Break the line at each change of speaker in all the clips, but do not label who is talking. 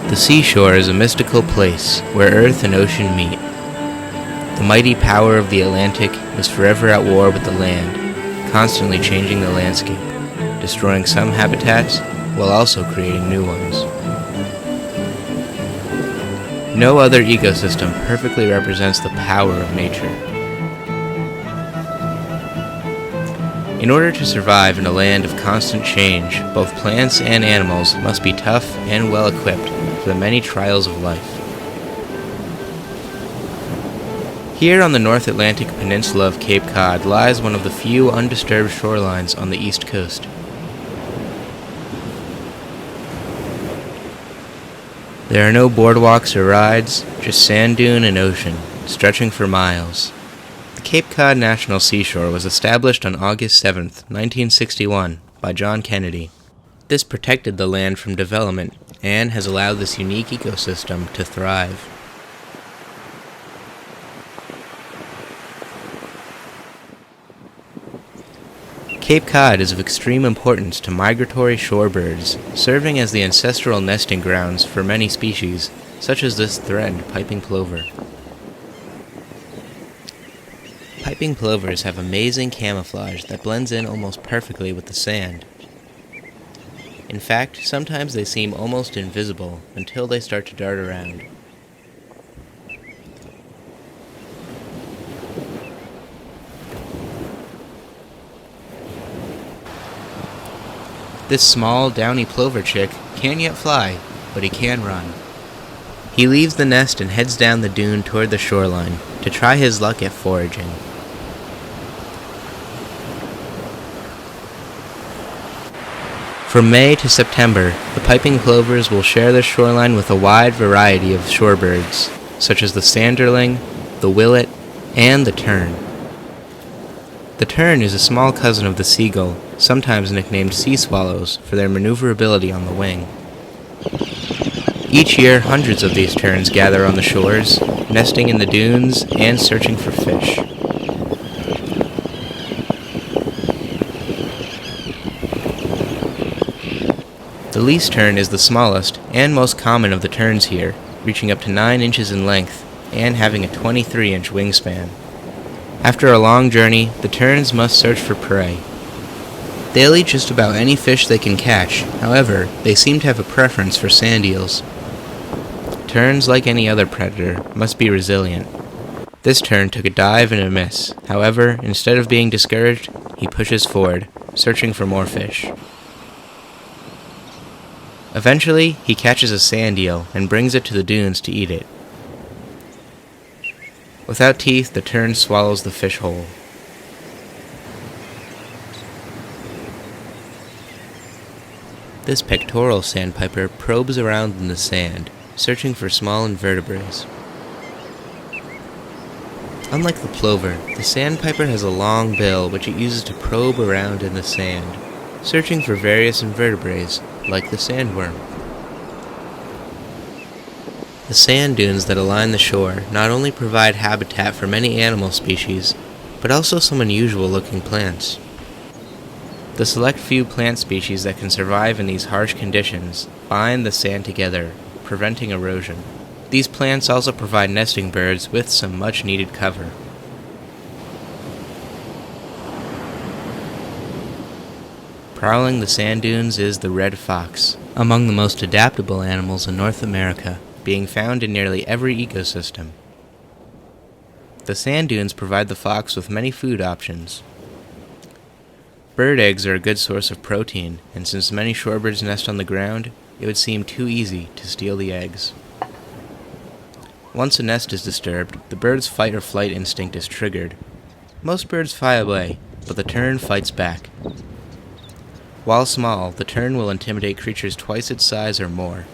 The seashore is a mystical place where earth and ocean meet. The mighty power of the Atlantic is forever at war with the land, constantly changing the landscape, destroying some habitats while also creating new ones. No other ecosystem perfectly represents the power of nature. In order to survive in a land of constant change, both plants and animals must be tough and well equipped for the many trials of life. Here on the North Atlantic peninsula of Cape Cod lies one of the few undisturbed shorelines on the east coast. There are no boardwalks or rides, just sand dune and ocean, stretching for miles. The Cape Cod National Seashore was established on August 7, 1961, by John Kennedy. This protected the land from development and has allowed this unique ecosystem to thrive. Cape Cod is of extreme importance to migratory shorebirds, serving as the ancestral nesting grounds for many species, such as this threatened piping plover. Piping plovers have amazing camouflage that blends in almost perfectly with the sand. In fact, sometimes they seem almost invisible until they start to dart around. This small, downy plover chick can't yet fly, but he can run. He leaves the nest and heads down the dune toward the shoreline to try his luck at foraging. From May to September, the piping plovers will share the shoreline with a wide variety of shorebirds, such as the sanderling, the willet, and the tern. The tern is a small cousin of the seagull, sometimes nicknamed sea swallows for their maneuverability on the wing. Each year, hundreds of these terns gather on the shores, nesting in the dunes and searching for fish. The least tern is the smallest and most common of the terns here, reaching up to 9 inches in length and having a 23-inch wingspan. After a long journey, the terns must search for prey. They'll eat just about any fish they can catch, however, they seem to have a preference for sand eels. Terns, like any other predator, must be resilient. This tern took a dive and a miss, however, instead of being discouraged, he pushes forward, searching for more fish. Eventually, he catches a sand eel and brings it to the dunes to eat it. Without teeth, the tern swallows the fish whole. This pectoral sandpiper probes around in the sand, searching for small invertebrates. Unlike the plover, the sandpiper has a long bill which it uses to probe around in the sand, searching for various invertebrates, like the sandworm. The sand dunes that align the shore not only provide habitat for many animal species, but also some unusual-looking plants. The select few plant species that can survive in these harsh conditions bind the sand together, preventing erosion. These plants also provide nesting birds with some much-needed cover. Prowling the sand dunes is the red fox, among the most adaptable animals in North America, being found in nearly every ecosystem. The sand dunes provide the fox with many food options. Bird eggs are a good source of protein, and since many shorebirds nest on the ground, it would seem too easy to steal the eggs. Once a nest is disturbed, the bird's fight or flight instinct is triggered. Most birds fly away, but the tern fights back. While small, the tern will intimidate creatures twice its size or more.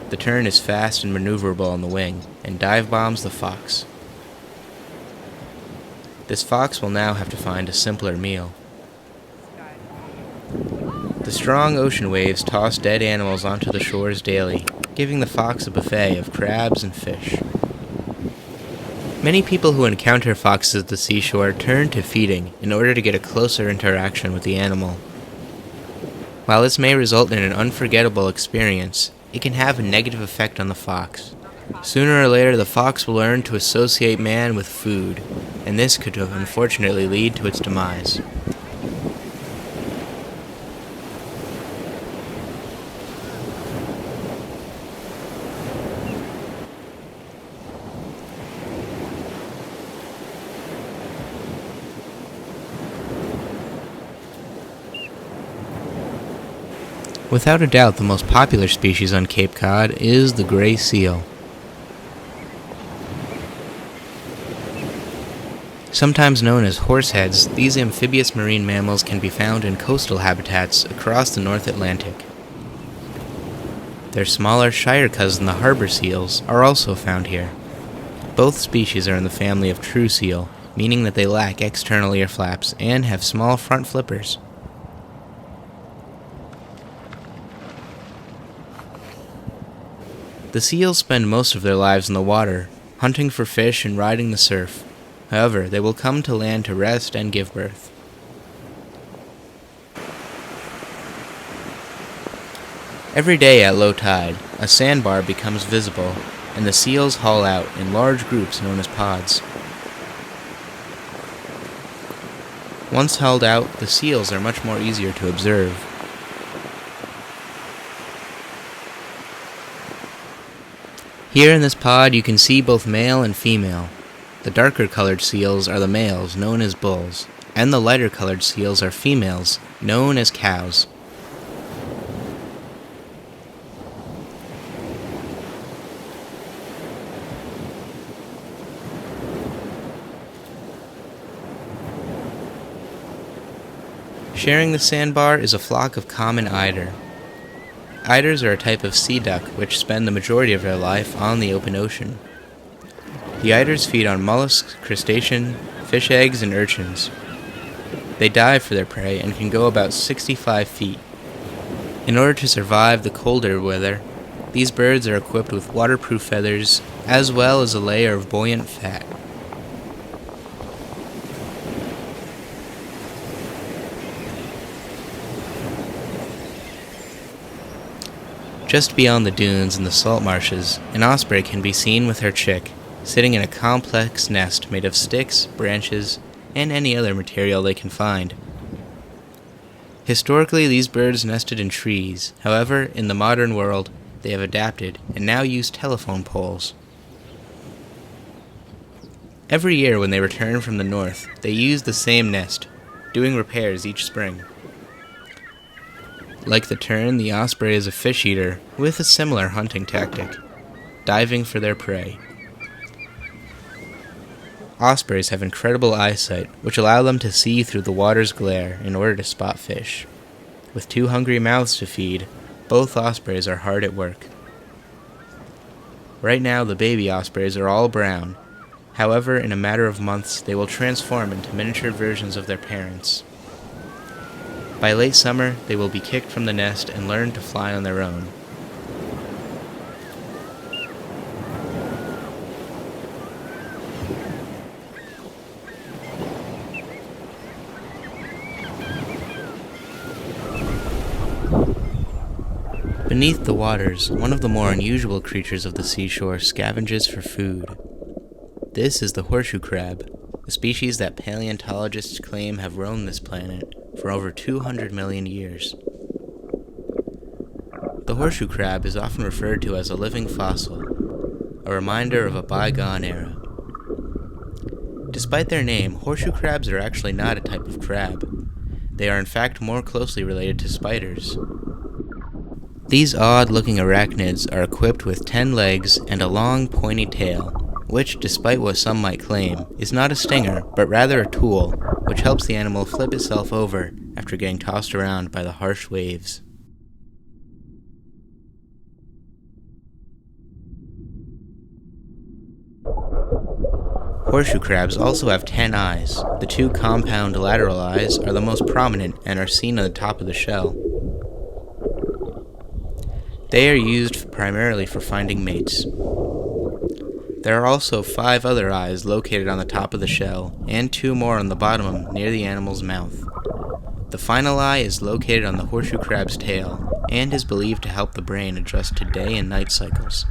The tern is fast and maneuverable on the wing, and dive bombs the fox. This fox will now have to find a simpler meal. The strong ocean waves toss dead animals onto the shores daily, giving the fox a buffet of crabs and fish. Many people who encounter foxes at the seashore turn to feeding in order to get a closer interaction with the animal. While this may result in an unforgettable experience, it can have a negative effect on the fox. Sooner or later, the fox will learn to associate man with food, and this could unfortunately lead to its demise. Without a doubt, the most popular species on Cape Cod is the gray seal. Sometimes known as horseheads, these amphibious marine mammals can be found in coastal habitats across the North Atlantic. Their smaller, shyer cousin, the harbor seals, are also found here. Both species are in the family of true seal, meaning that they lack external ear flaps and have small front flippers. The seals spend most of their lives in the water, hunting for fish and riding the surf. However, they will come to land to rest and give birth. Every day at low tide, a sandbar becomes visible, and the seals haul out in large groups known as pods. Once hauled out, the seals are much more easier to observe. Here in this pod you can see both male and female. The darker colored seals are the males, known as bulls, and the lighter colored seals are females, known as cows. Sharing the sandbar is a flock of common eider. Eiders are a type of sea duck which spend the majority of their life on the open ocean. The eiders feed on mollusks, crustaceans, fish eggs, and urchins. They dive for their prey and can go about 65 feet. In order to survive the colder weather, these birds are equipped with waterproof feathers as well as a layer of buoyant fat. Just beyond the dunes and the salt marshes, an osprey can be seen with her chick, sitting in a complex nest made of sticks, branches, and any other material they can find. Historically, these birds nested in trees. However, in the modern world, they have adapted and now use telephone poles. Every year when they return from the north, they use the same nest, doing repairs each spring. Like the tern, the osprey is a fish eater with a similar hunting tactic, diving for their prey. Ospreys have incredible eyesight, which allow them to see through the water's glare in order to spot fish. With 2 hungry mouths to feed, both ospreys are hard at work. Right now, the baby ospreys are all brown. However, in a matter of months, they will transform into miniature versions of their parents. By late summer, they will be kicked from the nest and learn to fly on their own. Beneath the waters, one of the more unusual creatures of the seashore scavenges for food. This is the horseshoe crab, a species that paleontologists claim have roamed this planet for over 200 million years. The horseshoe crab is often referred to as a living fossil, a reminder of a bygone era. Despite their name, horseshoe crabs are actually not a type of crab. They are in fact more closely related to spiders. These odd-looking arachnids are equipped with 10 legs and a long, pointy tail, which, despite what some might claim, is not a stinger, but rather a tool, which helps the animal flip itself over after getting tossed around by the harsh waves. Horseshoe crabs also have 10 eyes. The 2 compound lateral eyes are the most prominent and are seen on the top of the shell. They are used primarily for finding mates. There are also 5 other eyes located on the top of the shell, and 2 more on the bottom near the animal's mouth. The final eye is located on the horseshoe crab's tail, and is believed to help the brain adjust to day and night cycles.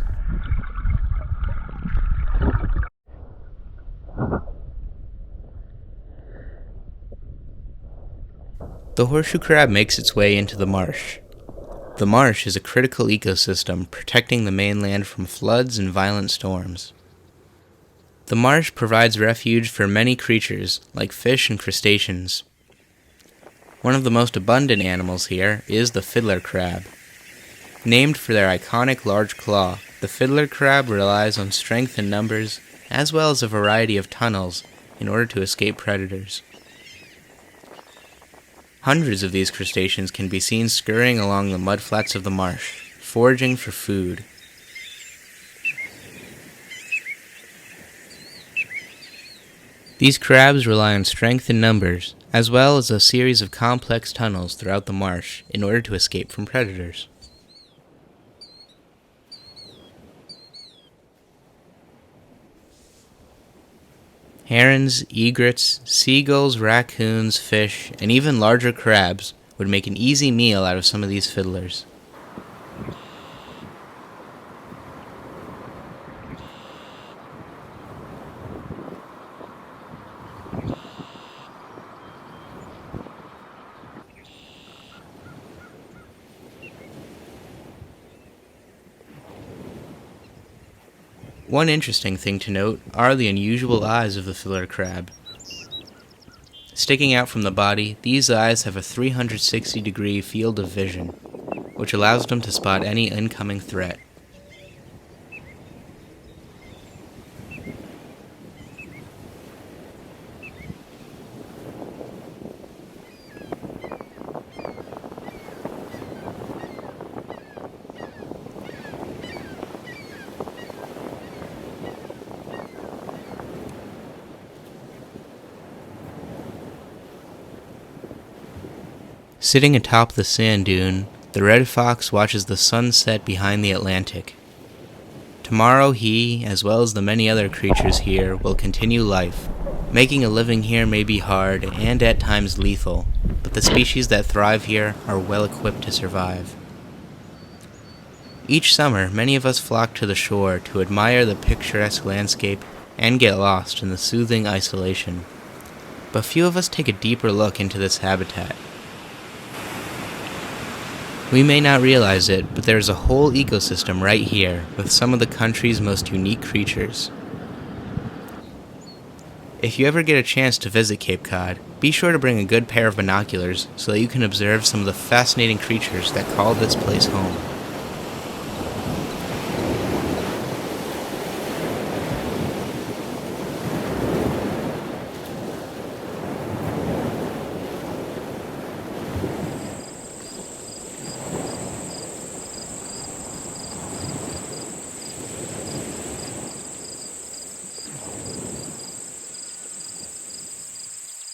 The horseshoe crab makes its way into the marsh. The marsh is a critical ecosystem protecting the mainland from floods and violent storms. The marsh provides refuge for many creatures, like fish and crustaceans. One of the most abundant animals here is the fiddler crab. Named for their iconic large claw, the fiddler crab relies on strength in numbers, as well as a variety of tunnels, in order to escape predators. Hundreds of these crustaceans can be seen scurrying along the mudflats of the marsh, foraging for food. These crabs rely on strength in numbers, as well as a series of complex tunnels throughout the marsh in order to escape from predators. Herons, egrets, seagulls, raccoons, fish, and even larger crabs would make an easy meal out of some of these fiddlers. One interesting thing to note are the unusual eyes of the fiddler crab. Sticking out from the body, these eyes have a 360-degree field of vision, which allows them to spot any incoming threat. Sitting atop the sand dune, the red fox watches the sun set behind the Atlantic. Tomorrow he, as well as the many other creatures here, will continue life. Making a living here may be hard and at times lethal, but the species that thrive here are well equipped to survive. Each summer, many of us flock to the shore to admire the picturesque landscape and get lost in the soothing isolation. But few of us take a deeper look into this habitat. We may not realize it, but there is a whole ecosystem right here with some of the country's most unique creatures. If you ever get a chance to visit Cape Cod, be sure to bring a good pair of binoculars so that you can observe some of the fascinating creatures that call this place home.